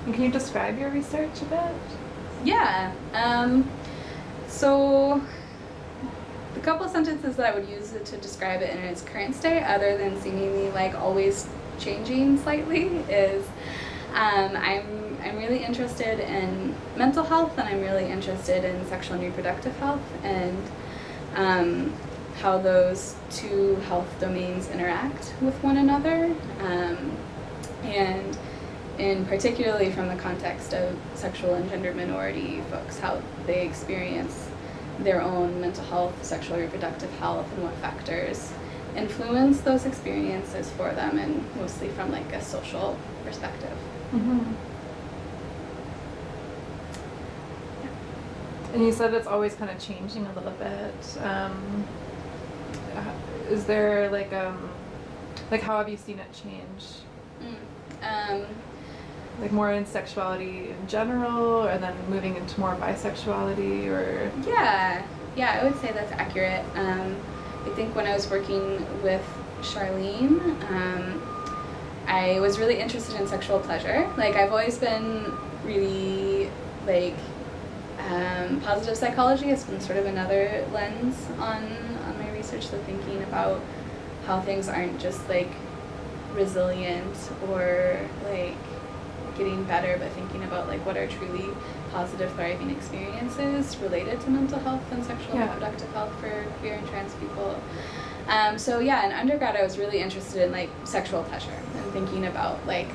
And can you describe your research a bit? Yeah. So the couple of sentences that I would use to describe it in its current state, other than seemingly like always changing slightly, is I'm really interested in mental health, and I'm really interested in sexual and reproductive health, and how those two health domains interact with one another, and in particularly from the context of sexual and gender minority folks, how they experience their own mental health, sexual and reproductive health, and what factors influence those experiences for them, and mostly from like a social perspective. Mm-hmm. Yeah. And you said it's always kind of changing a little bit. Is there like how have you seen it change? Like more in sexuality in general, or then moving into more bisexuality, or? Yeah, I would say that's accurate. I think when I was working with Charlene, I was really interested in sexual pleasure. Like, I've always been really, like, positive psychology has been sort of another lens on my research, so thinking about how things aren't just, like, resilient or, like, getting better, but thinking about like what are truly positive, thriving experiences related to mental health and sexual and reproductive health for queer and trans people. So yeah, in undergrad I was really interested in like sexual pleasure and thinking about like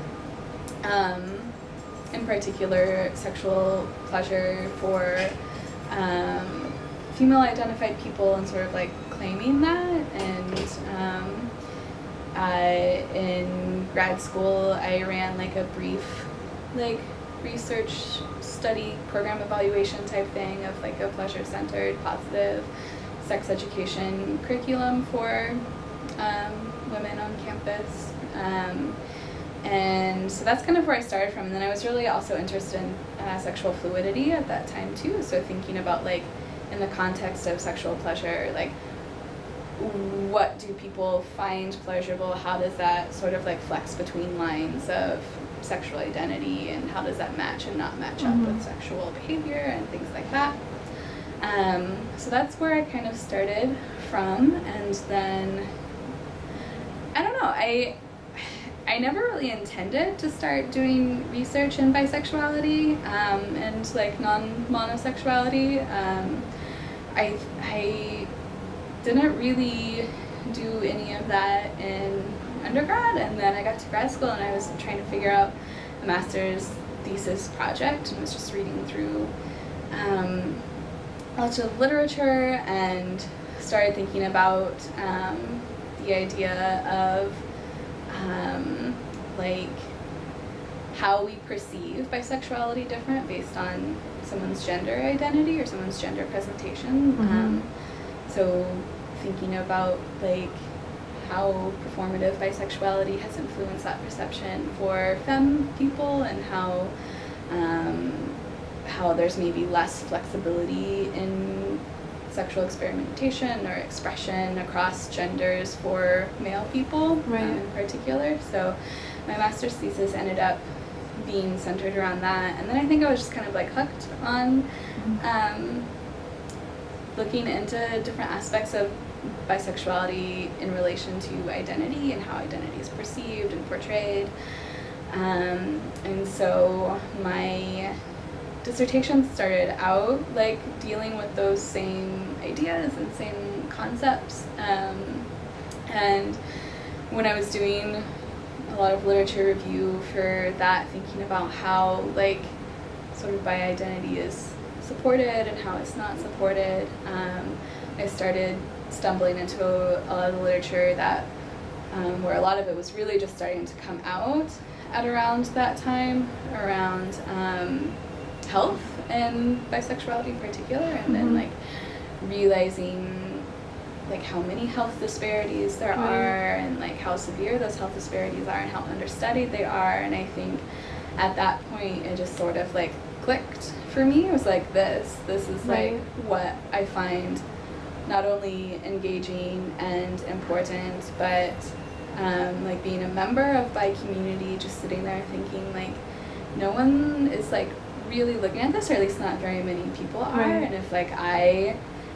in particular sexual pleasure for female identified people, and sort of like claiming that. And in grad school I ran like a brief like research study program evaluation type thing of like a pleasure-centered positive sex education curriculum for women on campus, and so that's kind of where I started from. And then I was really also interested in sexual fluidity at that time too, so thinking about like in the context of sexual pleasure, like what do people find pleasurable, how does that sort of like flex between lines of sexual identity, and how does that match and not match up with sexual behavior and things like that. So that's where I kind of started from, and then I don't know, I never really intended to start doing research in bisexuality and like non-monosexuality. I didn't really do any of that in undergrad, and then I got to grad school and I was trying to figure out a master's thesis project, and was just reading through lots of literature and started thinking about the idea of like how we perceive bisexuality different based on someone's gender identity or someone's gender presentation. So thinking about like how performative bisexuality has influenced that perception for femme people, and how there's maybe less flexibility in sexual experimentation or expression across genders for male people, in particular. So my master's thesis ended up being centered around that, and then I think I was just kind of like hooked on looking into different aspects of bisexuality in relation to identity and how identity is perceived and portrayed. And so my dissertation started out like dealing with those same ideas and same concepts. And when I was doing a lot of literature review for that, thinking about how like sort of bi identity is supported and how it's not supported, I started stumbling into a lot of the literature that where a lot of it was really just starting to come out at around that time, around health and bisexuality in particular, and then like realizing like how many health disparities there are, and like how severe those health disparities are and how understudied they are. And I think at that point it just sort of like clicked for me. It was like this is like what I find not only engaging and important, but like being a member of bi community, just sitting there thinking like no one is like really looking at this, or at least not very many people are. Right. And if like I,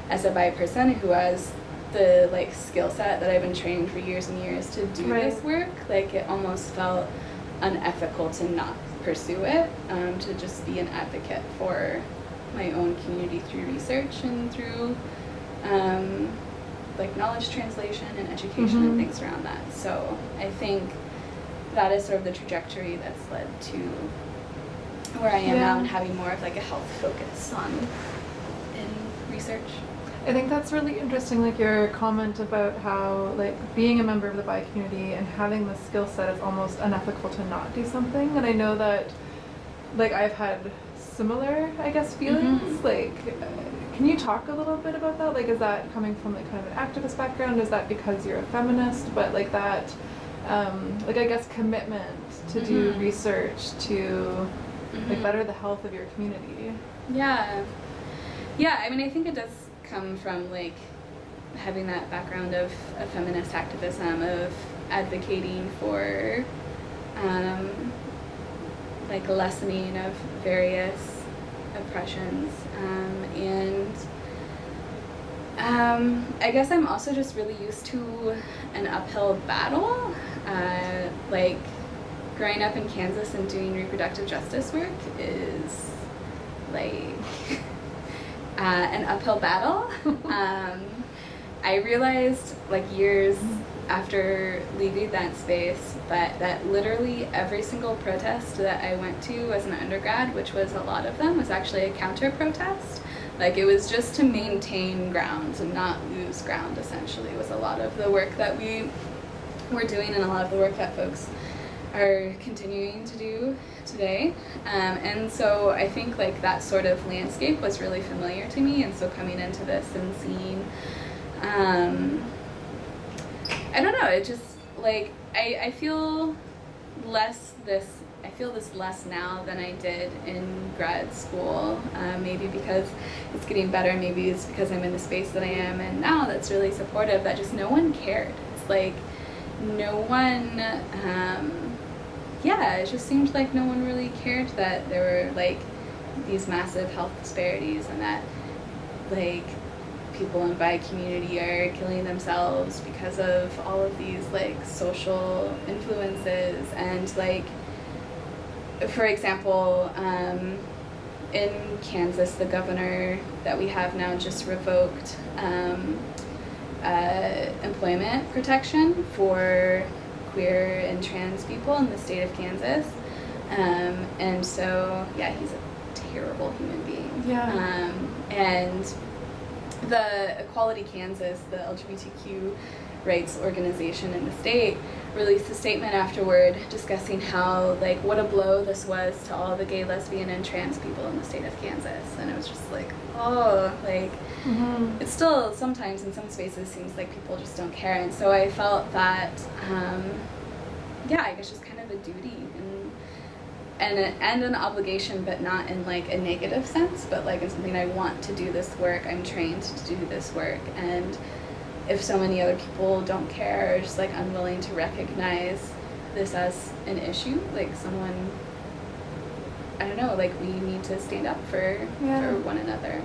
as a bi person who has the like skill set that I've been trained for years and years to do Right. this work, like it almost felt unethical to not pursue it, to just be an advocate for my own community through research and through like knowledge translation and education and things around that. So I think that is sort of the trajectory that's led to where I am now, and having more of like a health focus in research. I think that's really interesting, like your comment about how like being a member of the bi community and having the skill set is almost unethical to not do something. And I know that like I've had similar, I guess, feelings. Like, can you talk a little bit about that? Like, is that coming from like kind of an activist background? Is that because you're a feminist? But like that, like I guess commitment to do research to like better the health of your community. Yeah, I mean, I think it does come from like having that background of feminist activism, of advocating for like lessening of various oppressions, and I guess I'm also just really used to an uphill battle. Like growing up in Kansas and doing reproductive justice work is like an uphill battle. I realized like years after leaving that space, but that literally every single protest that I went to as an undergrad, which was a lot of them, was actually a counter protest. Like it was just to maintain ground and not lose ground, essentially, was a lot of the work that we were doing and a lot of the work that folks are continuing to do today. And so I think like that sort of landscape was really familiar to me, and so coming into this and seeing I don't know, it just like I feel this less now than I did in grad school, maybe because it's getting better, maybe it's because I'm in the space that I am in now that's really supportive, that just no one cared. It's like no one it just seemed like no one really cared that there were like these massive health disparities, and that like people in bi community are killing themselves because of all of these like social influences. And like for example, in Kansas, the governor that we have now just revoked employment protection for queer and trans people in the state of Kansas, and so he's a terrible human being. And the Equality Kansas, the LGBTQ rights organization in the state, released a statement afterward discussing how like what a blow this was to all the gay, lesbian, and trans people in the state of Kansas. And it was just like, it still sometimes in some spaces seems like people just don't care. And so I felt that I guess just kind of a duty and an obligation, but not in like a negative sense, but like in something I want to do this work. I'm trained to do this work, and if so many other people don't care, or just like unwilling to recognize this as an issue, like someone, I don't know, like we need to stand up for one another.